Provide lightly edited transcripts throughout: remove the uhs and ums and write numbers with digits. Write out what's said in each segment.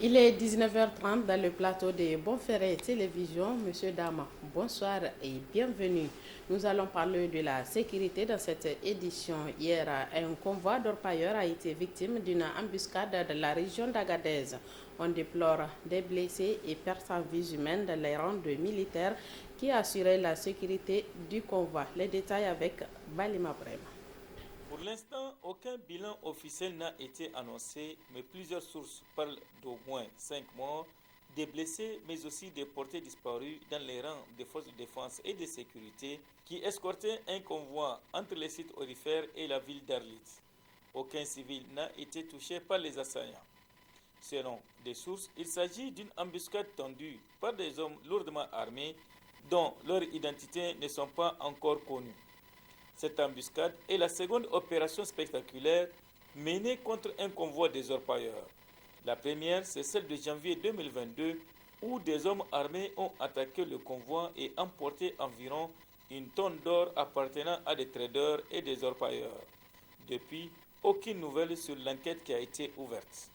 Il est 19h30 dans le plateau de Bonferré Télévision. Monsieur, Dama, bonsoir et bienvenue. Nous allons parler de la sécurité dans cette édition. Hier, un convoi d'orpailleurs a été victime d'une embuscade de la région d'Agadez. On déplore des blessés et pertes en vies humaines dans les rangs de militaires qui assuraient la sécurité du convoi. Les détails avec Balima Brema. Pour l'instant, aucun bilan officiel n'a été annoncé, mais plusieurs sources parlent d'au moins 5 morts, des blessés, mais aussi des portés disparus dans les rangs des forces de défense et de sécurité qui escortaient un convoi entre les sites orifères et la ville d'Arlit. Aucun civil n'a été touché par les assaillants. Selon des sources, il s'agit d'une embuscade tendue par des hommes lourdement armés dont leurs identités ne sont pas encore connues. Cette embuscade est la seconde opération spectaculaire menée contre un convoi des orpailleurs. La première, c'est celle de janvier 2022 où des hommes armés ont attaqué le convoi et emporté environ une tonne d'or appartenant à des traders et des orpailleurs. Depuis, aucune nouvelle sur l'enquête qui a été ouverte.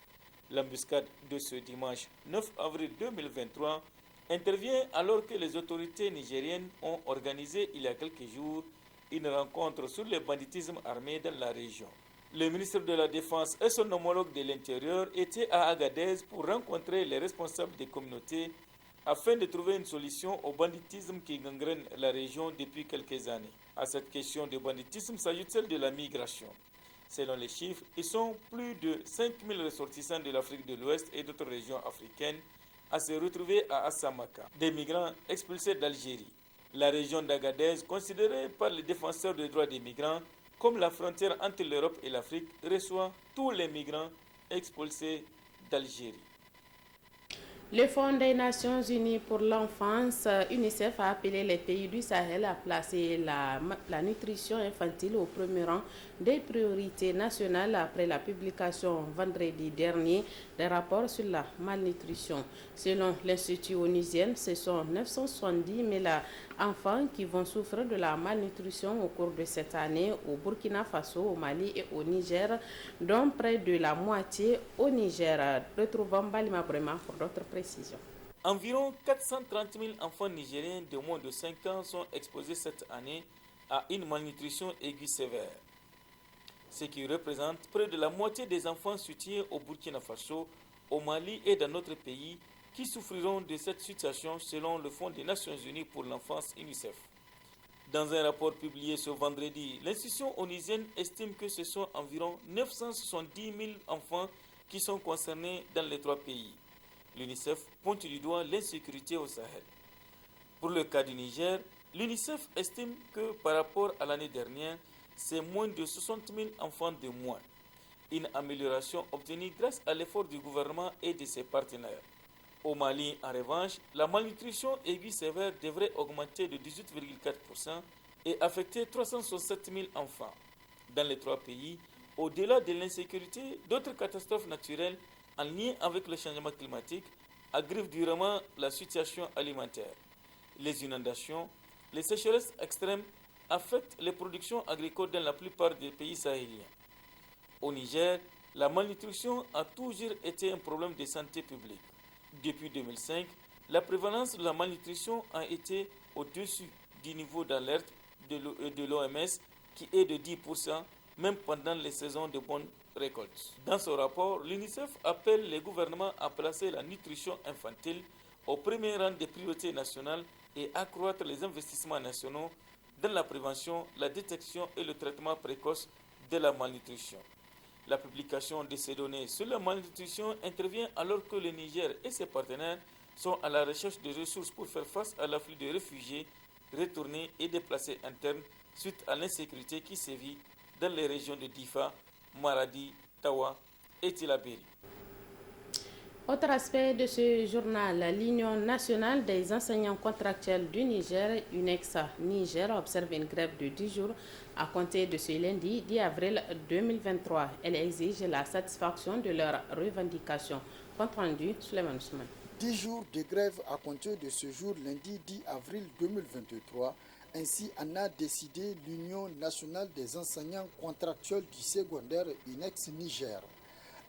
L'embuscade de ce dimanche 9 avril 2023 intervient alors que les autorités nigériennes ont organisé il y a quelques jours une rencontre sur le banditisme armé dans la région. Le ministre de la Défense et son homologue de l'Intérieur étaient à Agadez pour rencontrer les responsables des communautés afin de trouver une solution au banditisme qui gangrène la région depuis quelques années. À cette question de banditisme s'ajoute celle de la migration. Selon les chiffres, ils sont plus de 5000 ressortissants de l'Afrique de l'Ouest et d'autres régions africaines à se retrouver à Assamaka, des migrants expulsés d'Algérie. La région d'Agadez, considérée par les défenseurs des droits des migrants comme la frontière entre l'Europe et l'Afrique, reçoit tous les migrants expulsés d'Algérie. Le Fonds des Nations Unies pour l'enfance, UNICEF, a appelé les pays du Sahel à placer la nutrition infantile au premier rang des priorités nationales après la publication vendredi dernier des rapports sur la malnutrition. Selon l'Institut onusien, ce sont 970 000 enfants qui vont souffrir de la malnutrition au cours de cette année au Burkina Faso, au Mali et au Niger, dont près de la moitié au Niger. Retrouvons Balima Brema pour d'autres précisions. Environ 430 000 enfants nigériens de moins de 5 ans sont exposés cette année à une malnutrition aiguë sévère, ce qui représente près de la moitié des enfants situés au Burkina Faso, au Mali et dans notre pays qui souffriront de cette situation selon le Fonds des Nations Unies pour l'enfance UNICEF. Dans un rapport publié ce vendredi, l'institution onusienne estime que ce sont environ 970 000 enfants qui sont concernés dans les trois pays. L'UNICEF pointe du doigt l'insécurité au Sahel. Pour le cas du Niger, l'UNICEF estime que par rapport à l'année dernière, c'est moins de 60 000 enfants de moins. Une amélioration obtenue grâce à l'effort du gouvernement et de ses partenaires. Au Mali, en revanche, la malnutrition aiguë sévère devrait augmenter de 18,4% et affecter 367 000 enfants. Dans les trois pays, au-delà de l'insécurité, d'autres catastrophes naturelles en lien avec le changement climatique aggravent durement la situation alimentaire. Les inondations, les sécheresses extrêmes affectent les productions agricoles dans la plupart des pays sahéliens. Au Niger, la malnutrition a toujours été un problème de santé publique. Depuis 2005, la prévalence de la malnutrition a été au-dessus du niveau d'alerte de l'OMS qui est de 10%, même pendant les saisons de bonnes récoltes. Dans ce rapport, l'UNICEF appelle les gouvernements à placer la nutrition infantile au premier rang des priorités nationales et accroître les investissements nationaux dans la prévention, la détection et le traitement précoce de la malnutrition. La publication de ces données sur la malnutrition intervient alors que le Niger et ses partenaires sont à la recherche de ressources pour faire face à l'afflux de réfugiés retournés et déplacés internes suite à l'insécurité qui sévit dans les régions de Difa, Maradi, Tawa et Tillabéri. Autre aspect de ce journal, l'Union nationale des enseignants contractuels du Niger, UNEX-Niger, observe une grève de 10 jours à compter de ce lundi 10 avril 2023. Elle exige la satisfaction de leurs revendications. Compte rendu, Suleiman Souman. 10 jours de grève à compter de ce jour, lundi 10 avril 2023. Ainsi en a décidé l'Union nationale des enseignants contractuels du secondaire UNEX-Niger.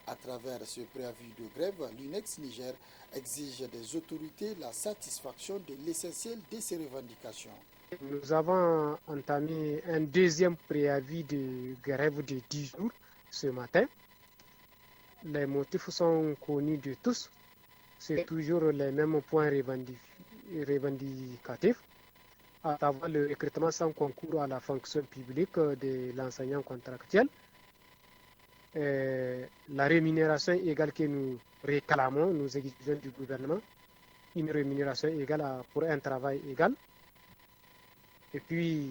À travers ce préavis de grève, l'UNEX Niger exige des autorités la satisfaction de l'essentiel de ses revendications. Nous avons entamé un deuxième préavis de grève de 10 jours ce matin. Les motifs sont connus de tous. C'est toujours les mêmes points revendicatifs, à savoir le recrutement sans concours à la fonction publique de l'enseignant contractuel, la rémunération égale que nous réclamons, nous exigeons du gouvernement, une rémunération égale pour un travail égal, et puis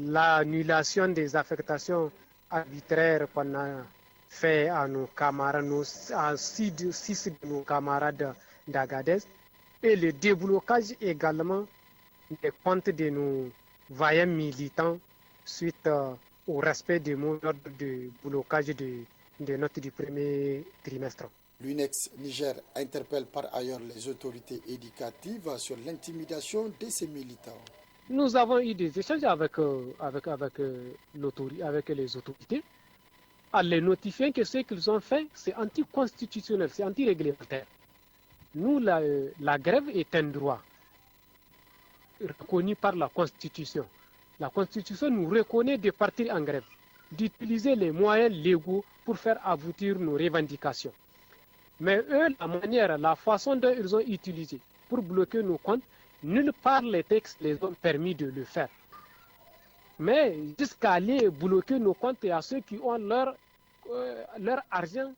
l'annulation des affectations arbitraires qu'on a fait à nos camarades, à 6 de nos camarades d'Agadez, et le déblocage également des comptes de nos vaillants militants suite au respect des mots d'ordre de blocage de notes du premier trimestre. L'UNEX Niger interpelle par ailleurs les autorités éducatives sur l'intimidation de ces militants. Nous avons eu des échanges avec les autorités en les notifiant que ce qu'ils ont fait, c'est anticonstitutionnel, c'est antiréglementaire. Nous, la grève est un droit reconnu par la Constitution. La Constitution nous reconnaît de partir en grève, d'utiliser les moyens légaux pour faire aboutir nos revendications. Mais eux, la façon dont ils ont utilisé pour bloquer nos comptes, nulle part les textes les ont permis de le faire. Mais jusqu'à aller bloquer nos comptes et à ceux qui ont leur argent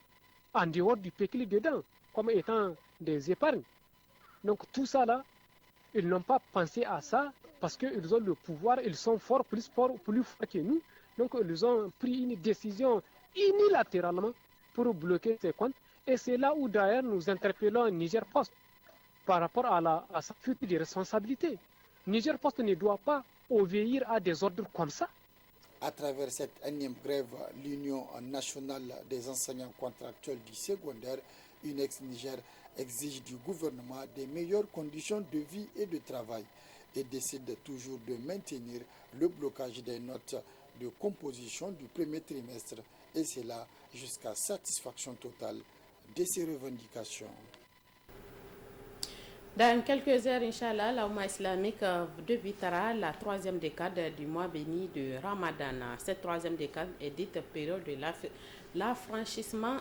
en dehors du pécule dedans, comme étant des épargnes. Donc tout ça là, ils n'ont pas pensé à ça parce qu'ils ont le pouvoir, ils sont plus forts que nous. Donc ils ont pris une décision unilatéralement pour bloquer ces comptes. Et c'est là où d'ailleurs nous interpellons Niger Post par rapport à sa fuite de responsabilité. Niger Post ne doit pas obéir à des ordres comme ça. À travers cette énième grève, l'Union nationale des enseignants contractuels du secondaire, UNEX Niger, exige du gouvernement des meilleures conditions de vie et de travail et décide toujours de maintenir le blocage des notes de composition du premier trimestre, et cela jusqu'à satisfaction totale de ses revendications. Dans quelques heures, Inch'Allah, la Oumma islamique débutera la troisième décade du mois béni de Ramadan. Cette troisième décade est dite période de l'affranchissement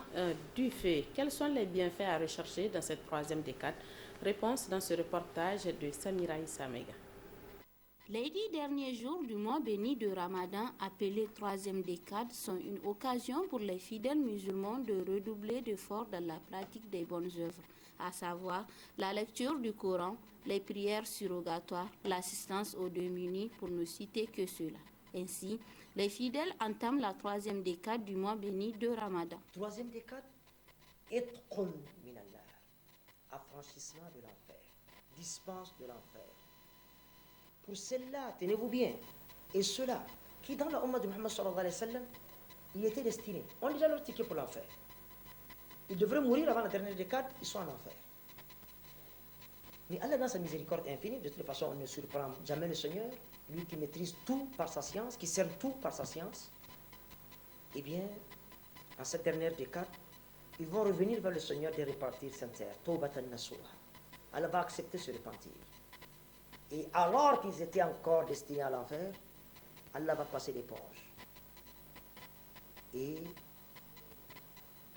du feu. Quels sont les bienfaits à rechercher dans cette troisième décade? Réponse dans ce reportage de Samira Issamega. Les 10 derniers jours du mois béni de Ramadan, appelés troisième décade, sont une occasion pour les fidèles musulmans de redoubler d'efforts dans la pratique des bonnes œuvres, à savoir la lecture du Coran, les prières surrogatoires, l'assistance aux démunis, pour ne citer que cela. Ainsi, les fidèles entament la troisième décade du mois béni de Ramadan. Troisième décade, Itqun minallah, affranchissement de l'enfer, dispense de l'enfer. Pour celle-là, tenez-vous bien, et ceux-là qui dans la Ummah de Muhammad sallallahu alayhi wa sallam, ils étaient destinés, on a déjà leur ticket pour l'enfer. Ils devraient mourir avant la dernière décade, ils sont en enfer. Mais Allah, dans sa miséricorde infinie, de toute façon, on ne surprend jamais le Seigneur, lui qui maîtrise tout par sa science, qui sert tout par sa science. Eh bien, en cette dernière décade, ils vont revenir vers le Seigneur des repentir sincères. Tawbatan nasuha. Allah va accepter ce repentir. Et alors qu'ils étaient encore destinés à l'enfer, Allah va passer l'éponge et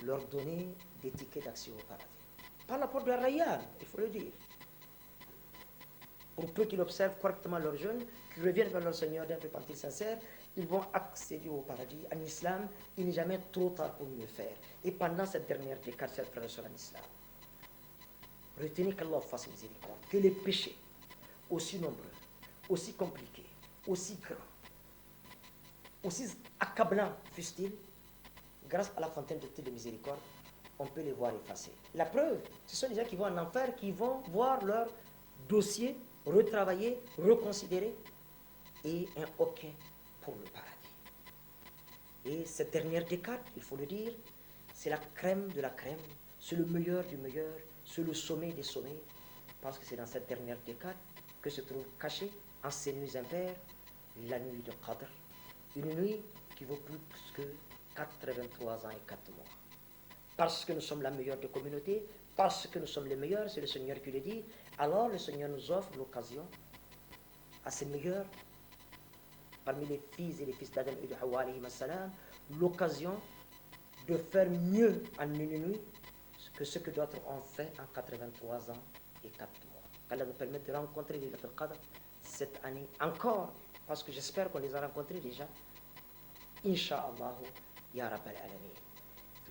leur donner des tickets d'accès au paradis. Par la porte de Rayyan, il faut le dire. Pour peu qu'ils observent correctement leur jeûne, qu'ils reviennent vers leur Seigneur d'un repentir sincère, ils vont accéder au paradis. En islam, il n'est jamais trop tard pour le faire. Et pendant cette dernière décade, cette frère en islam, retenez qu'Allah fasse miséricorde, que les péchés, aussi nombreux, aussi compliqués, aussi grands, aussi accablants fussent-ils, grâce à la fontaine de miséricorde, on peut les voir effacés. La preuve, ce sont les gens qui vont en enfer, qui vont voir leur dossier retravaillé, reconsidéré, et un OK pour le paradis. Et cette dernière décade, il faut le dire, c'est la crème de la crème, c'est le meilleur du meilleur, c'est le sommet des sommets, parce que c'est dans cette dernière décade que se trouve cachée en ces nuits impaires la nuit de Qadr, une nuit qui vaut plus que 83 ans et 4 mois. parce que nous sommes la meilleure des communautés, parce que nous sommes les meilleurs, c'est le Seigneur qui le dit, alors le Seigneur nous offre l'occasion à ces meilleurs, parmi les fils et les fils d'Adam et de Hawa alayhim assalam, l'occasion de faire mieux en une nuit que ce que d'autres ont fait en 83 ans et 4 mois. qu'Allah nous permette de rencontrer les Laylatul Qadr cette année encore, parce que j'espère qu'on les a rencontrés déjà. Inch'Allah, Ya Rabbal Alamin.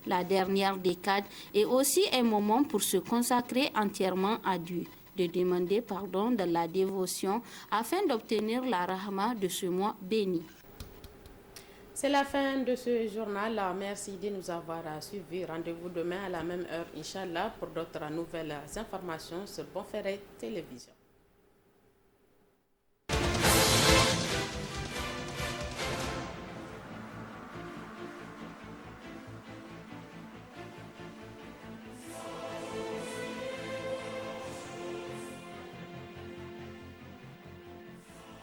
La dernière décade est aussi un moment pour se consacrer entièrement à Dieu, de demander pardon de la dévotion afin d'obtenir la rahma de ce mois béni. C'est la fin de ce journal. Merci de nous avoir suivis. Rendez-vous demain à la même heure, Inch'Allah, pour d'autres nouvelles informations sur Bonferré Télévision.